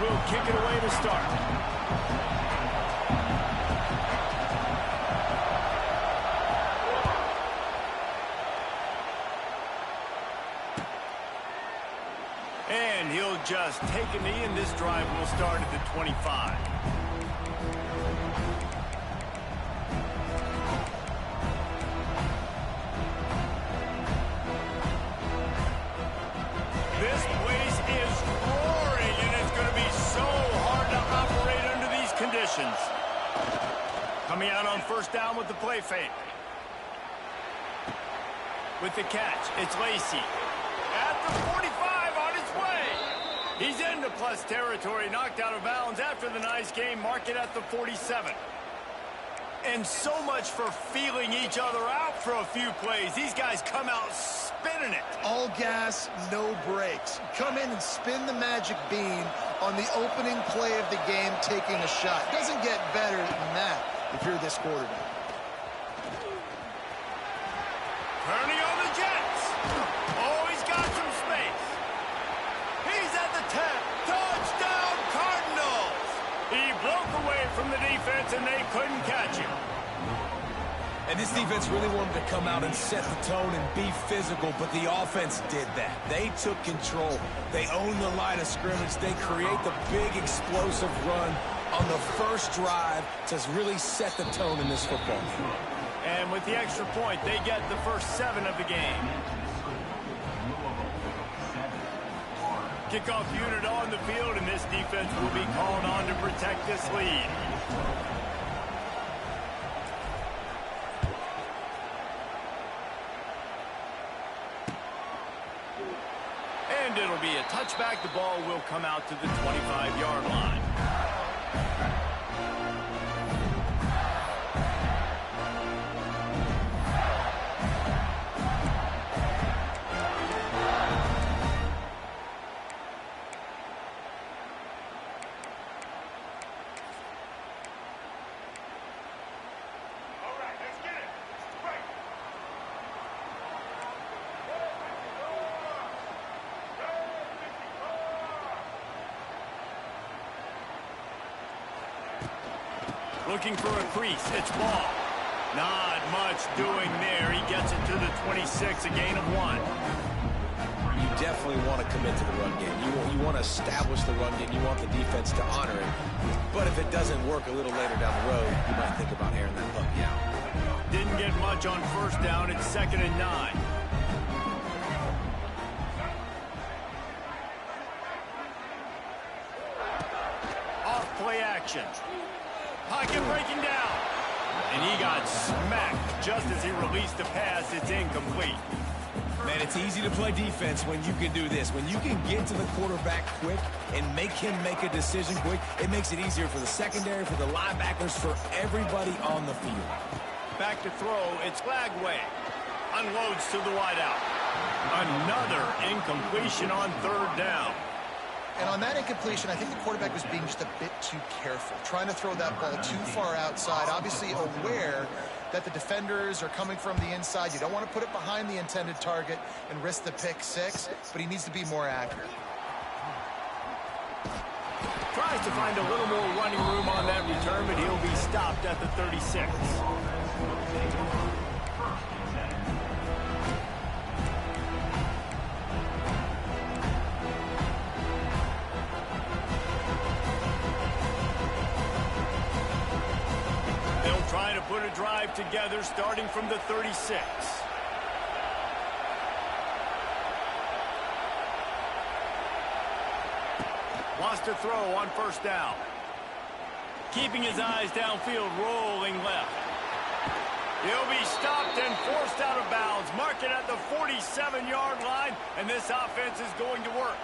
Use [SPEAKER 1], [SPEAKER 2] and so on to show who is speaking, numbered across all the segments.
[SPEAKER 1] will kick it away to start. And he'll just take a knee, and this drive will start at the 25. This place is roaring, and it's going to be so hard to operate under these conditions. Coming out on first down with the play fake. With the catch, it's Lacey. At the 45, on its way. He's into plus territory, knocked out of bounds after the nice game. Mark it at the 47. And so much for feeling each other out for a few plays. These guys come out spinning it.
[SPEAKER 2] All gas, no brakes. Come in and spin the magic bean on the opening play of the game, taking a shot. Doesn't get better than that if you're this quarterback.
[SPEAKER 1] Turning on the Jets. Oh, he's got some space. He's at the 10. Touchdown, Cardinals. He broke away from the defense, and they couldn't catch him.
[SPEAKER 3] And this defense really wanted to come out and set the tone and be physical, but the offense did that. They took control. They owned the line of scrimmage. They create the big explosive run on the first drive to really set the tone in this football game.
[SPEAKER 1] And with the extra point, they get the first 7 of the game. Kickoff unit on the field, and this defense will be called on to protect this lead. And it'll be a touchback. The ball will come out to the 25-yard line. Looking for a crease. It's Ball. Not much doing there. He gets it to the 26, a gain of 1.
[SPEAKER 3] You definitely want to commit to the run game. You want to establish the run game. You want the defense to honor it. But if it doesn't work a little later down the road, you might think about airing that puppy out.
[SPEAKER 1] Didn't get much on first down. It's 2nd and 9. Off play action. Pocket breaking down. And he got smacked just as he released the pass. It's incomplete.
[SPEAKER 3] Man, it's easy to play defense when you can do this. When you can get to the quarterback quick and make him make a decision quick, it makes it easier for the secondary, for the linebackers, for everybody on the field.
[SPEAKER 1] Back to throw. It's Lagway. Unloads to the wideout. Another incompletion on 3rd down.
[SPEAKER 2] And on that incompletion, I think the quarterback was being just a bit too careful, trying to throw that ball too far outside, obviously aware that the defenders are coming from the inside. You don't want to put it behind the intended target and risk the pick 6, but he needs to be more accurate.
[SPEAKER 1] Tries to find a little more running room on that return, but he'll be stopped at the 36. Trying to put a drive together starting from the 36. Wants to throw on first down. Keeping his eyes downfield, rolling left. He'll be stopped and forced out of bounds. Mark it at the 47-yard line, and this offense is going to work.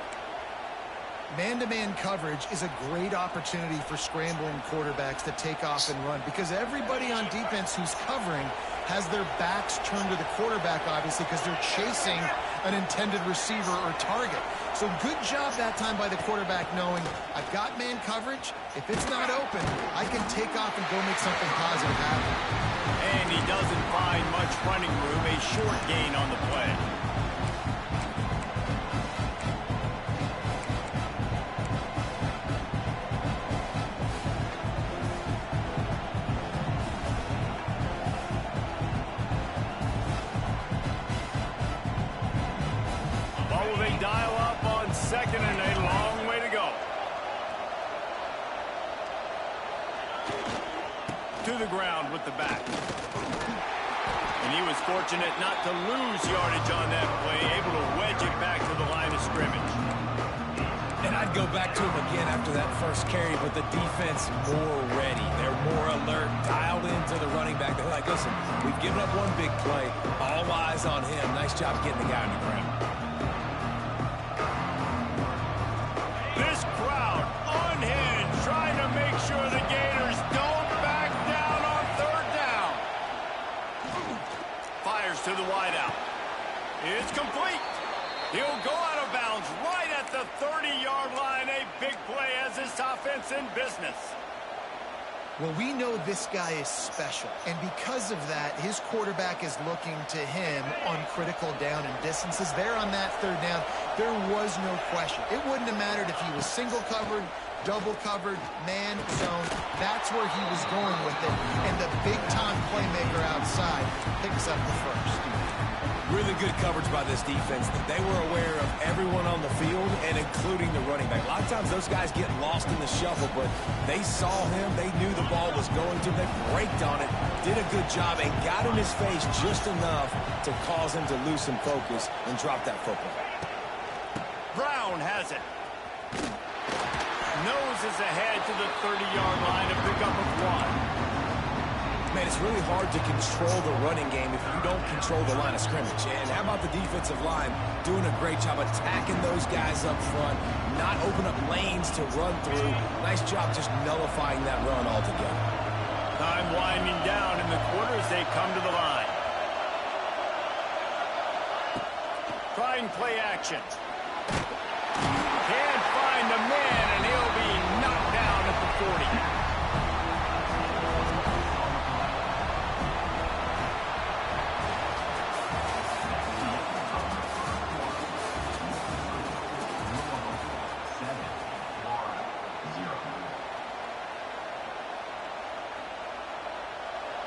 [SPEAKER 2] Man-to-man coverage is a great opportunity for scrambling quarterbacks to take off and run because everybody on defense who's covering has their backs turned to the quarterback, obviously, because they're chasing an intended receiver or target. So good job that time by the quarterback knowing I've got man coverage. If it's not open, I can take off and go make something positive happen.
[SPEAKER 1] And he doesn't find much running room, a short gain on the play. to the ground with the back. And he was fortunate not to lose yardage on that play, able to wedge it back to the line of scrimmage.
[SPEAKER 3] And I'd go back to him again after that first carry, but the defense more ready. They're more alert, dialed into the running back. They're like, listen, we've given up one big play. All eyes on him. Nice job getting the guy on the ground.
[SPEAKER 1] This crowd unhinged, trying to make sure the Gators don't back down on third down. Fires to the wideout. It's complete. He'll go out of bounds right at the 30-yard line. A big play as this offense in business.
[SPEAKER 2] Well, we know this guy is special, and because of that, his quarterback is looking to him on critical down and distances. There on that third down, there was no question. It wouldn't have mattered if he was single covered, double covered, man, zone. That's where he was going with it, and the big-time playmaker outside picks up the first.
[SPEAKER 3] Really good coverage by this defense. They were aware of everyone on the field and including the running back. A lot of times those guys get lost in the shuffle, but they saw him. They knew the ball was going to. They braked on it, did a good job, and got in his face just enough to cause him to lose some focus and drop that football.
[SPEAKER 1] Brown has it. Noses ahead to the 30-yard line, a pickup of 1.
[SPEAKER 3] Man, it's really hard to control the running game if you don't control the line of scrimmage. And how about the defensive line doing a great job attacking those guys up front, not open up lanes to run through. Nice job just nullifying that run altogether.
[SPEAKER 1] Time winding down in the quarter as they come to the line. Trying play action. Can't find the man, and he'll be knocked down at the 40.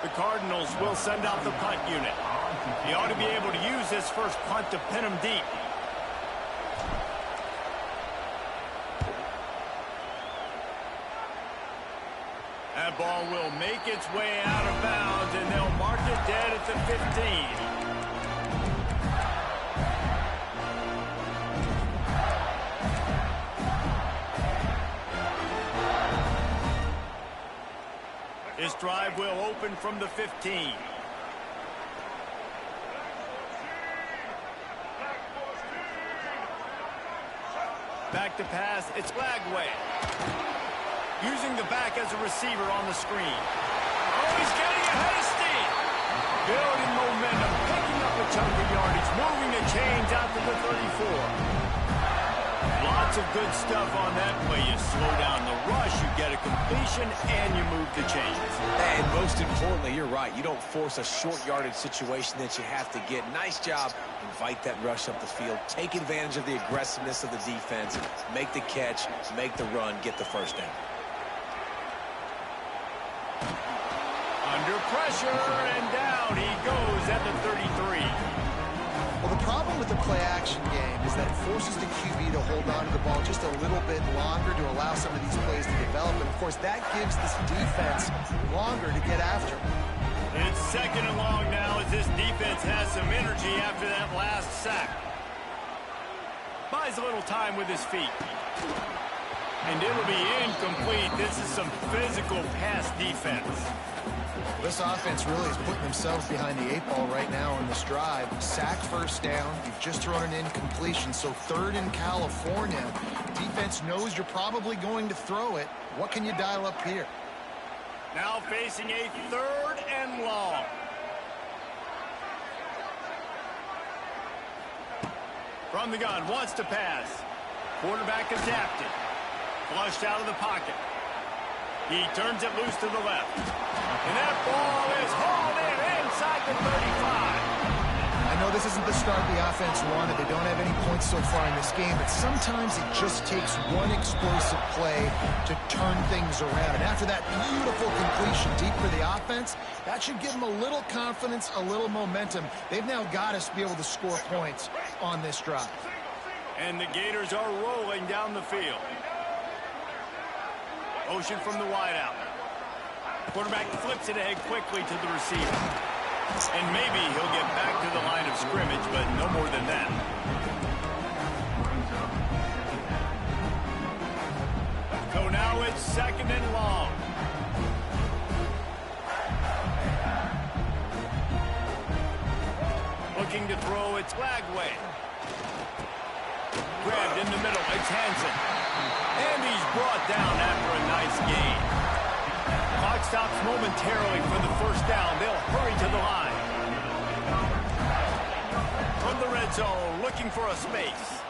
[SPEAKER 1] The Cardinals will send out the punt unit. He ought to be able to use this first punt to pin him deep. That ball will make its way out of bounds, and they'll mark it dead at the 15. This drive will open from the 15. Back to pass, it's Lagway. Using the back as a receiver on the screen. Oh, he's getting ahead of steam. Building momentum, picking up a chunk of yardage, moving the chains out to the 34. Lots of good stuff on that play. You slow down the rush, you get a completion, and you move the chains.
[SPEAKER 3] And most importantly, you're right. You don't force a short yardage situation that you have to get. Nice job. Invite that rush up the field. Take advantage of the aggressiveness of the defense. Make the catch, make the run, get the first down.
[SPEAKER 1] Under pressure, and down he goes at the 33.
[SPEAKER 2] Well, the problem with the play-action game is that it forces the QB to hold on to the ball just a little bit longer to allow some of these plays to develop. And, of course, that gives this defense longer to get after.
[SPEAKER 1] It's second and long now as this defense has some energy after that last sack. Buys a little time with his feet. And it'll be incomplete. This is some physical pass defense.
[SPEAKER 2] This offense really is putting themselves behind the 8 ball right now on this drive. Sack first down. You've just thrown an incompletion. So third in California. Defense knows you're probably going to throw it. What can you dial up here?
[SPEAKER 1] Now facing a third and long. From the gun, wants to pass. Quarterback adapted. Flushed out of the pocket. He turns it loose to the left. And that ball is hauled in inside the 35.
[SPEAKER 2] I know this isn't the start the offense wanted. They don't have any points so far in this game, but sometimes it just takes one explosive play to turn things around. And after that beautiful completion deep for the offense, that should give them a little confidence, a little momentum. They've now got us to be able to score points on this drive.
[SPEAKER 1] And the Gators are rolling down the field. Motion from the wideout. Quarterback flips it ahead quickly to the receiver. And maybe he'll get back to the line of scrimmage, but no more than that. So now it's 2nd and long. Looking to throw, it's Lagway. Grabbed in the middle, it's Hansen. And he's brought down after a nice gain. Clock stops momentarily for the first down. They'll hurry to the line. From the red zone, looking for a space.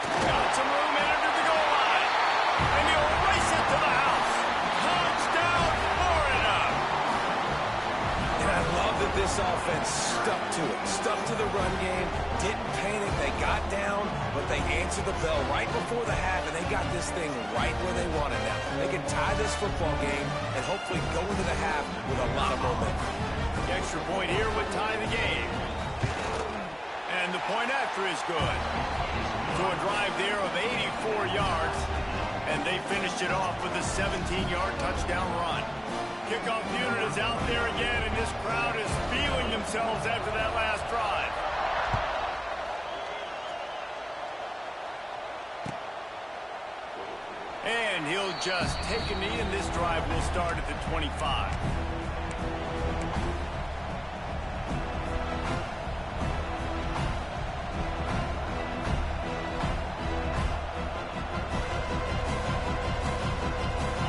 [SPEAKER 1] Got some room in under the goal line. And he'll race it to the house. Touchdown, Florida!
[SPEAKER 3] And I love that this offense stuck to it. Stuck to the run game. Didn't panic. They got down, but they answered the bell right before the half, and they got this thing right where they want it now. They can tie this football game and hopefully go into the half with a lot of momentum.
[SPEAKER 1] The extra point here would tie the game. And the point after is good. So a drive there of 84 yards, and they finished it off with a 17-yard touchdown run. Kickoff unit is out there again, and this crowd is feeling themselves after that last drive. And he'll just take a knee, and this drive will start at the 25.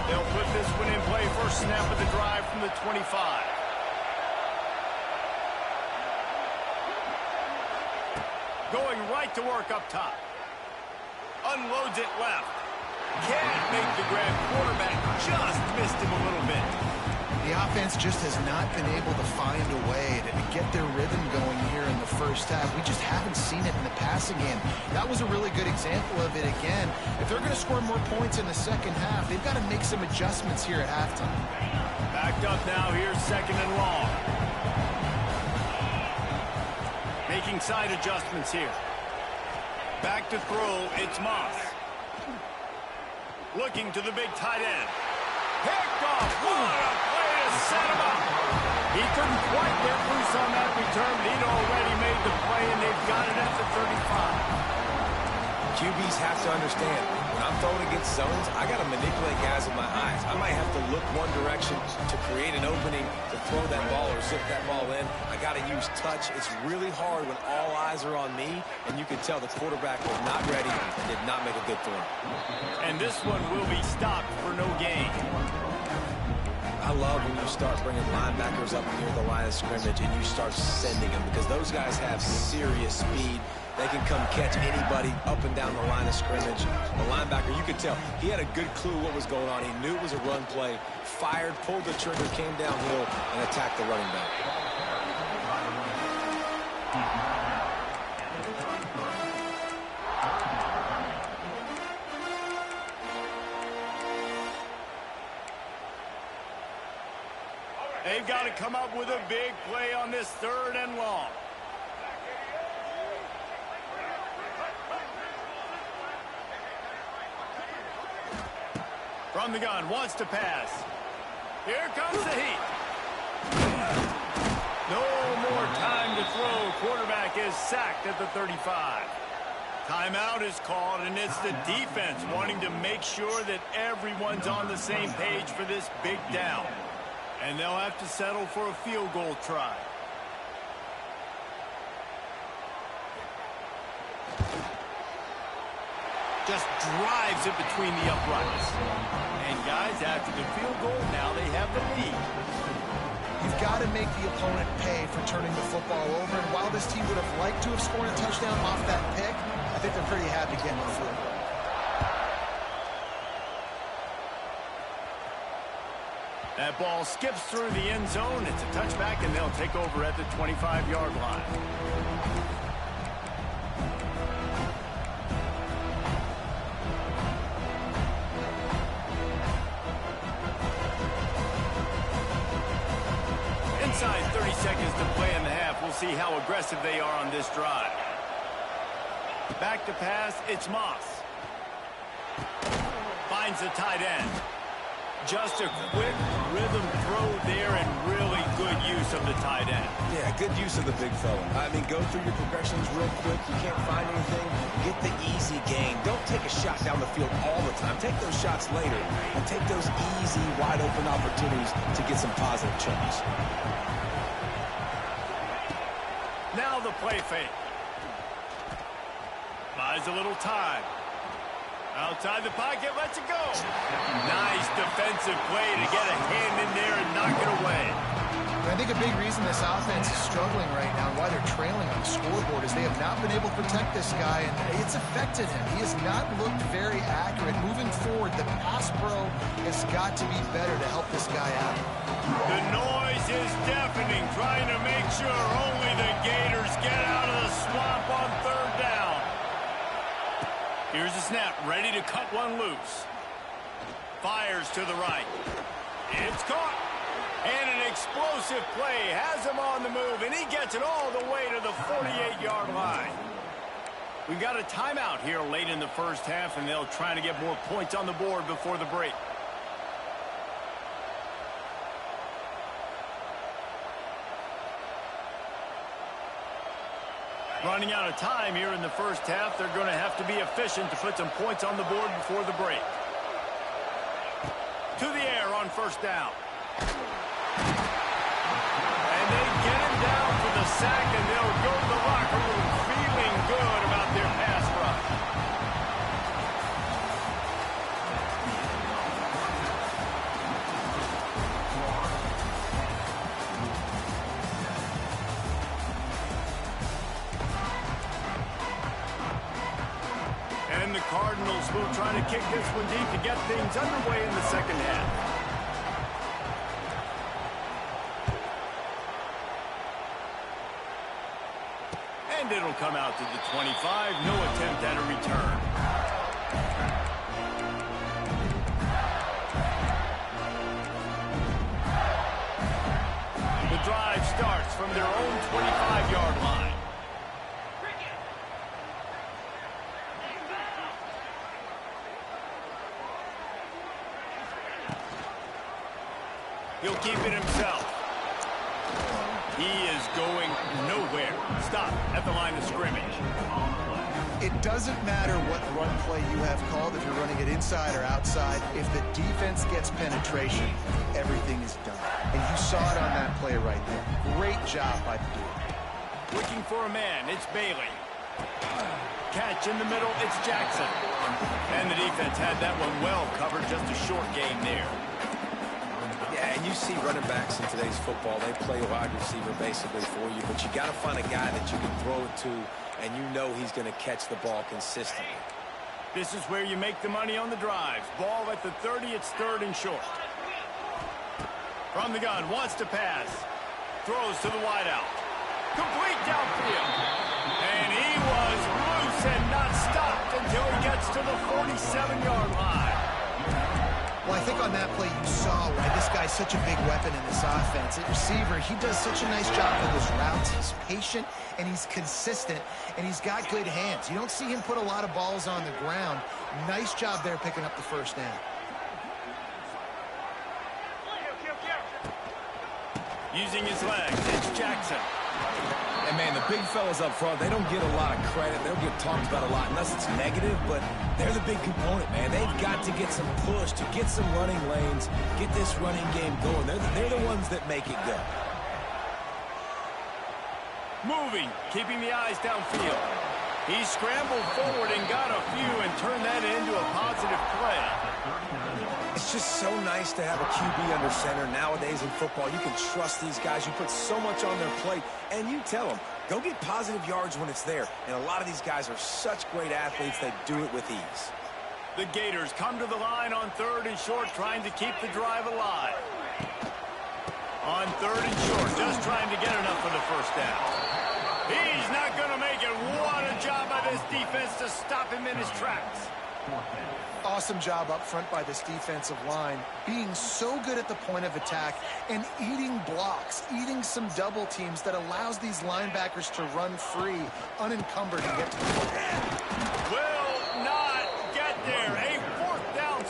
[SPEAKER 1] They'll put this one in play. First snap of the drive from the 25. Going right to work up top. Unloads it left. Can't make the grab. Quarterback just missed him a little bit.
[SPEAKER 2] The offense just has not been able to find a way to get their rhythm going here in the first half. We just haven't seen it in the passing game. That was a really good example of it again. If they're going to score more points in the second half, they've got to make some adjustments here at halftime.
[SPEAKER 1] Backed up now. Here's 2nd and long. Making side adjustments here. Back to throw. It's Moss. Looking to the big tight end. Picked off. What a play to set him up. He couldn't quite get loose on that return, but he'd already made the play, and they've got it at the 35.
[SPEAKER 3] QBs have to understand, when I'm throwing against zones, I got to manipulate guys with my eyes. I might have to look one direction to create an opening to throw that ball or zip that ball in. I got to use touch. It's really hard when all eyes are on me, and you can tell the quarterback was not ready and did not make a good throw.
[SPEAKER 1] And this one will be stopped for no gain.
[SPEAKER 3] I love when you start bringing linebackers up near the line of scrimmage and you start sending them, because those guys have serious speed. They can come catch anybody up and down the line of scrimmage. The linebacker, you could tell, he had a good clue what was going on. He knew it was a run play, fired, pulled the trigger, came downhill, and attacked the running back.
[SPEAKER 1] They've got to come up with a big play on this 3rd and long. From the gun, wants to pass. Here comes the heat. No more time to throw. Quarterback is sacked at the 35. Timeout is called, and it's the defense wanting to make sure that everyone's on the same page for this big down. And they'll have to settle for a field goal try. Just drives it between the uprights. And guys, after the field goal, now they have the lead.
[SPEAKER 2] You've got to make the opponent pay for turning the football over. And while this team would have liked to have scored a touchdown off that pick, I think they're pretty happy getting the field goal.
[SPEAKER 1] That ball skips through the end zone. It's a touchback, and they'll take over at the 25-yard line. Inside 30 seconds to play in the half. We'll see how aggressive they are on this drive. Back to pass, it's Moss. Finds the tight end. Just a quick rhythm throw there and really good use of the tight end.
[SPEAKER 3] Yeah, good use of the big fella. I mean, go through your progressions real quick. You can't find anything. Get the easy gain. Don't take a shot down the field all the time. Take those shots later and take those easy, wide-open opportunities to get some positive chunks.
[SPEAKER 1] Now the play fake. Buys a little time. Outside the pocket, lets it go. Nice defensive play to get a hand in there and knock it away.
[SPEAKER 2] I think a big reason this offense is struggling right now, why they're trailing on the scoreboard, is they have not been able to protect this guy, and it's affected him. He has not looked very accurate. Moving forward, the pass pro has got to be better to help this guy out.
[SPEAKER 1] The noise is deafening, trying to make sure only the Gators get out of the swamp on third down. Here's the snap, ready to cut one loose. Fires to the right. It's caught. And an explosive play has him on the move, and he gets it all the way to the 48-yard line. We've got a timeout here late in the first half, and they'll try to get more points on the board before the break. Running out of time here in the first half. They're going to have to be efficient to put some points on the board before the break. To the air on first down. And they get him down for the sack, and they'll go to the locker room feeling good about their pass rush. And the Cardinals will try to kick this one deep to get things underway in the second half. And it'll come out to the 25. No attempt at a return. The drive starts from their own 25-yard line. He'll keep it himself. He is going nowhere. Stop at the line of scrimmage.
[SPEAKER 2] It doesn't matter what run play you have called, if you're running it inside or outside. If the defense gets penetration, everything is done. And you saw it on that play right there. Great job by the dude.
[SPEAKER 1] Looking for a man, it's Bailey. Catch in the middle, it's Jackson. And the defense had that one well covered, just a short gain there.
[SPEAKER 3] Yeah, and you see running backs in today's football, they play wide receiver basically for you, but you got to find a guy that you can throw it to, and you know he's going to catch the ball consistently.
[SPEAKER 1] This is where you make the money on the drives. Ball at the 30, it's third and short. From the gun, wants to pass. Throws to the wideout. Complete downfield. And he was loose and not stopped until he gets to the 47-yard line.
[SPEAKER 2] Well, I think on that play you saw why this guy's such a big weapon in this offense. At receiver, he does such a nice job with his routes. He's patient, and he's consistent, and he's got good hands. You don't see him put a lot of balls on the ground. Nice job there picking up the first down.
[SPEAKER 1] Using his legs, it's Jackson.
[SPEAKER 3] And, man, the big fellas up front, they don't get a lot of credit. They don't get talked about a lot unless it's negative, but they're the big component, man. They've got to get some push, to get some running lanes, get this running game going. They're the ones that make it go.
[SPEAKER 1] Moving, keeping the eyes downfield. He scrambled forward and got a few and turned that into a positive play.
[SPEAKER 3] It's just so nice to have a QB under center nowadays in football. You can trust these guys. You put so much on their plate, and you tell them, go get positive yards when it's there. And a lot of these guys are such great athletes, they do it with ease.
[SPEAKER 1] The Gators come to the line on third and short, trying to keep the drive alive. On third and short, just trying to get enough for the first down. He's not going to make it. What a job by this defense to stop him in his tracks.
[SPEAKER 2] Awesome job up front by this defensive line, being so good at the point of attack and eating blocks, eating some double teams that allows these linebackers to run free, unencumbered, and get to the football.
[SPEAKER 1] Will not get there. A fourth down.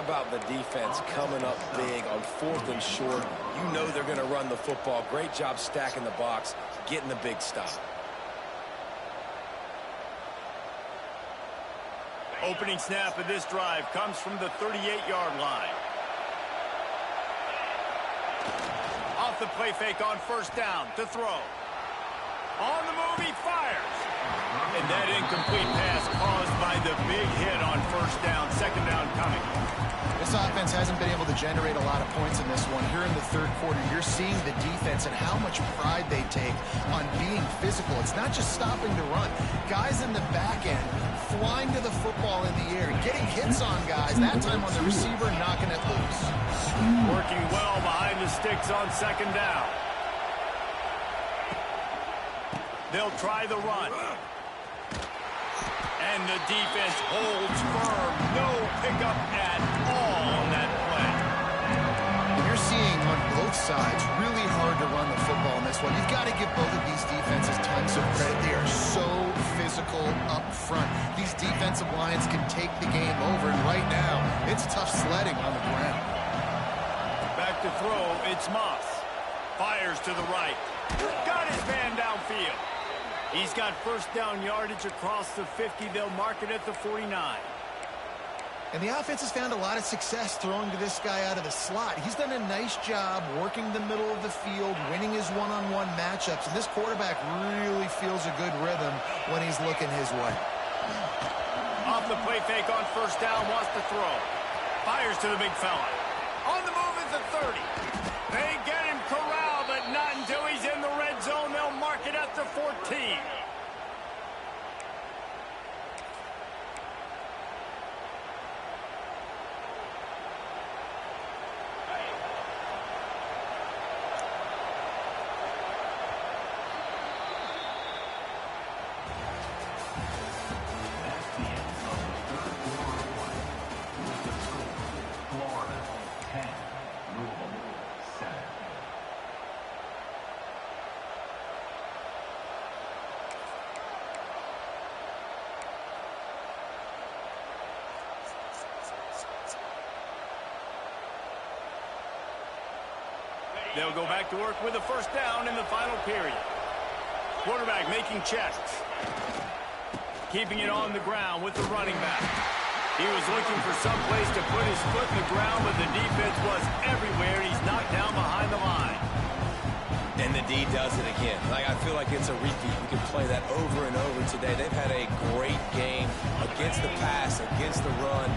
[SPEAKER 3] about the defense coming up big on 4th and short? You know they're going to run the football. Great job stacking the box, getting the big stop.
[SPEAKER 1] Opening snap of this drive comes from the 38-yard line. Off the play fake on first down to throw. On the move, he fires. And that incomplete pass caused by the big hit on first down. Second down coming.
[SPEAKER 2] This offense hasn't been able to generate a lot of points in this one. Here in the third quarter, you're seeing the defense and how much pride they take on being physical. It's not just stopping to run. Guys in the back end flying to the football in the air, getting hits on guys, that time on the receiver, knocking it loose.
[SPEAKER 1] Working well behind the sticks on second down. They'll try the run. And the defense holds firm. No pickup at all on that play.
[SPEAKER 2] You're seeing on both sides really hard to run the football in this one. You've got to give both of these defenses tons of credit. They are so physical up front. These defensive lines can take the game over, and right now, it's tough sledding on the ground.
[SPEAKER 1] Back to throw, it's Moss. Fires to the right. Got his man downfield. He's got first down yardage across the 50. They'll mark it at the 49.
[SPEAKER 2] And the offense has found a lot of success throwing to this guy out of the slot. He's done a nice job working the middle of the field, winning his one-on-one matchups. And this quarterback really feels a good rhythm when he's looking his way.
[SPEAKER 1] Off the play fake on first down, wants to throw. Fires to the big fella. On the move is the 30. They get him corralled, but not until he's in the red zone. They'll mark it at the 14. They'll go back to work with a first down in the final period. Quarterback making checks. Keeping it on the ground with the running back. He was looking for some place to put his foot in the ground, but the defense was everywhere. He's knocked down behind the line.
[SPEAKER 3] And the D does it again. I feel like it's a repeat. We can play that over and over today. They've had a great game against the pass, against the run,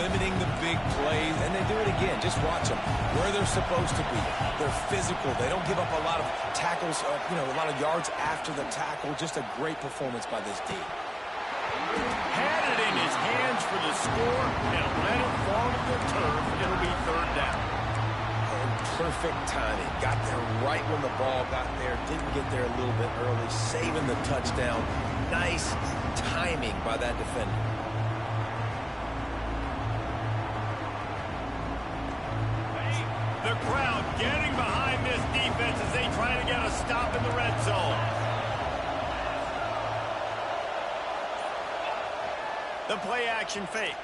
[SPEAKER 3] limiting the big plays, and they do it again. Just watch them where they're supposed to be. They're physical. They don't give up a lot of tackles, a lot of yards after the tackle. Just a great performance by this D.
[SPEAKER 1] Had it in his hands for the score and let it fall to the turf. It'll be third down.
[SPEAKER 3] Perfect timing. Got there right when the ball got there. Didn't get there a little bit early. Saving the touchdown. Nice timing by that defender.
[SPEAKER 1] The crowd getting behind this defense as they try to get a stop in the red zone. The play action fake.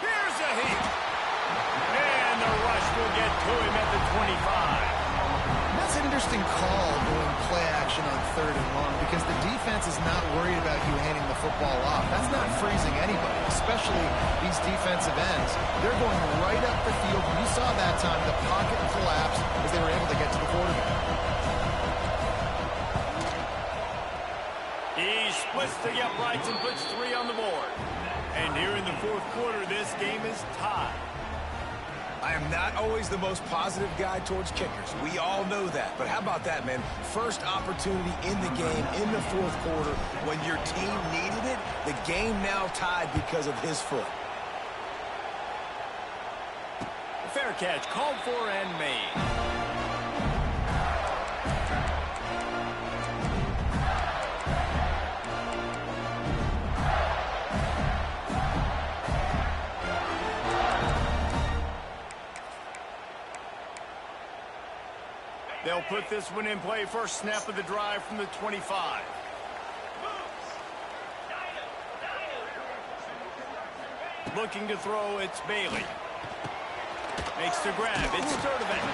[SPEAKER 1] Here's a heat. And the rush will get to him at the 25.
[SPEAKER 2] That's an interesting call going play action on third and long because the defense is not worried about you handing the football off. That's not freezing anybody, especially these defensive ends. They're going right up the field. And you saw that time the pocket collapsed as they were able to get to the quarterback.
[SPEAKER 1] He splits the uprights and puts 3 on the board. And here in the fourth quarter, this game is tied.
[SPEAKER 3] I am not always the most positive guy towards kickers. We all know that. But how about that, man? First opportunity in the game, in the fourth quarter, when your team needed it, the game now tied because of his foot.
[SPEAKER 1] Fair catch, called for and made. They'll put this one in play. First snap of the drive from the 25. Looking to throw, it's Bailey. Makes the grab. It's Sturdivant.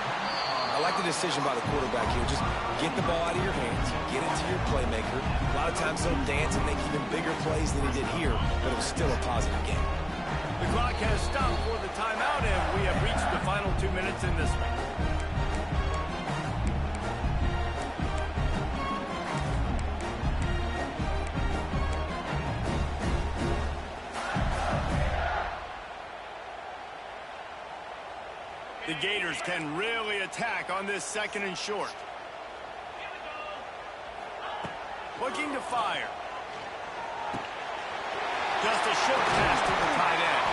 [SPEAKER 3] I like the decision by the quarterback here. Just get the ball out of your hands, get it to your playmaker. A lot of times he'll dance and make even bigger plays than he did here, but it was still a positive game.
[SPEAKER 1] The clock has stopped for the timeout, and we have reached the final 2 minutes in this one. The Gators can really attack on this 2nd and short. Looking to fire. Just a short pass to the tight end.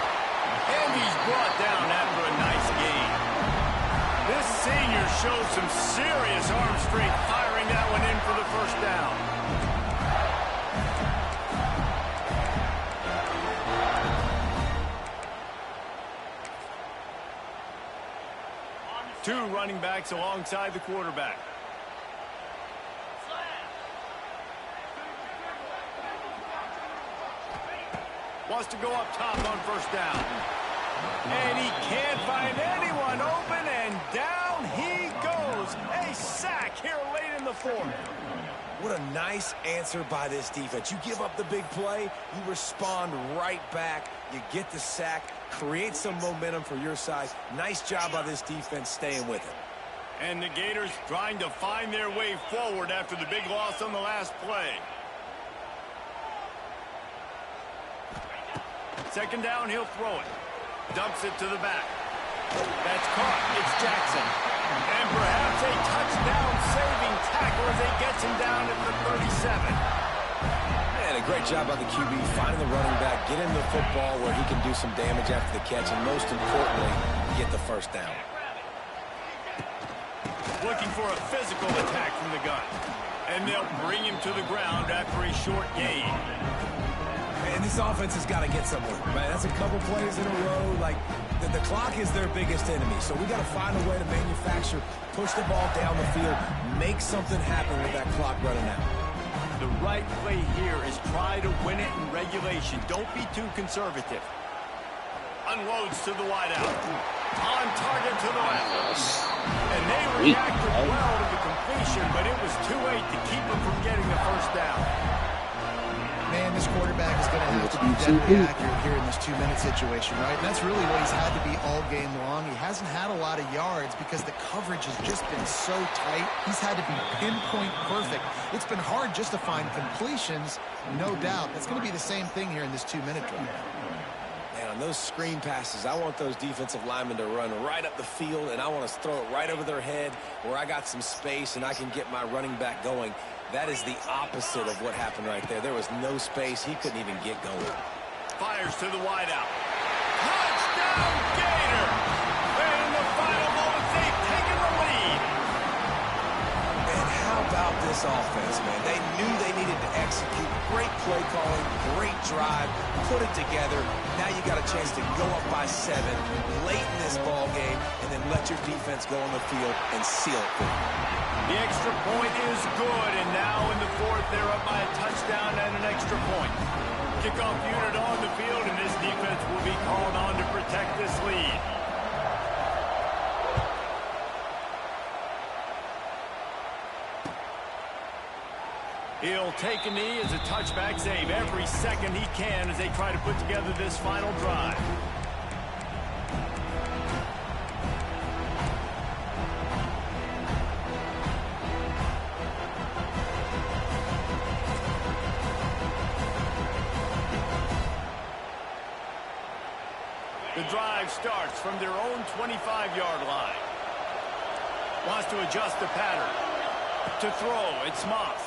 [SPEAKER 1] And he's brought down after a nice gain. This senior shows some serious arm strength firing that one in for the first down. Two running backs alongside the quarterback. Wants to go up top on first down. And he can't find anyone open, and down he goes. A sack here late in the 4th.
[SPEAKER 3] What a nice answer by this defense. You give up the big play, you respond right back, you get the sack, create some momentum for your side. Nice job by this defense staying with it.
[SPEAKER 1] And the Gators trying to find their way forward after the big loss on the last play. 2nd down, he'll throw it. Dumps it to the back. That's caught. It's Jackson. And perhaps a touchdown-saving tackle as he gets him down at the 37.
[SPEAKER 3] And a great job by the QB finding the running back, get him the football where he can do some damage after the catch, and most importantly, get the first down.
[SPEAKER 1] Looking for a physical attack from the gun. And they'll bring him to the ground after a short gain.
[SPEAKER 3] And this offense has got to get somewhere, man. That's a couple plays in a row. Like, the clock is their biggest enemy. So we got to find a way to manufacture, push the ball down the field, make something happen with that clock running out.
[SPEAKER 1] The right play here is try to win it in regulation. Don't be too conservative. Unloads to the wideout. On target to the left. And they reacted well to the completion, but it was too late to keep him from getting the first down.
[SPEAKER 2] Man, this quarterback is going to have to be deadly accurate here in this 2-minute situation, right? And that's really what he's had to be all game long. He hasn't had a lot of yards because the coverage has just been so tight. He's had to be pinpoint perfect. It's been hard just to find completions, no doubt. That's going to be the same thing here in this 2-minute drive.
[SPEAKER 3] Man, on those screen passes, I want those defensive linemen to run right up the field, and I want to throw it right over their head where I got some space and I can get my running back going. That is the opposite of what happened right there. There was no space. He couldn't even get going.
[SPEAKER 1] Fires to the wideout. Touchdown, Gator! And in the final moments, they've taken the lead.
[SPEAKER 3] And how about this offense, man? They knew they needed to execute. Great play calling, great drive, put it together. Now you got a chance to go up by 7 late in this ball game and then let your defense go on the field and seal it for you.
[SPEAKER 1] The extra point is good, and now in the 4th, they're up by a touchdown and an extra point. Kickoff unit on the field, and this defense will be called on to protect this lead. He'll take a knee as a touchback save every second he can as they try to put together this final drive. The drive starts from their own 25-yard line. Wants to adjust the pattern. To throw, it's Moss.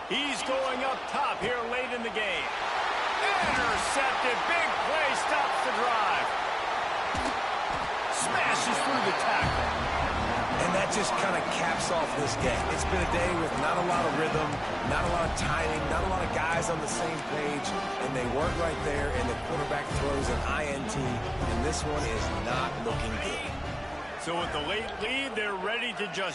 [SPEAKER 1] He's going up top here late in the game. Intercepted. Big play stops the drive. Smashes through the tackle.
[SPEAKER 3] And that just kind of caps off this game. It's been a day with not a lot of rhythm, not a lot of timing, not a lot of guys on the same page, and they work right there, and the quarterback throws an INT, and this one is not looking good.
[SPEAKER 1] So with the late lead, they're ready to just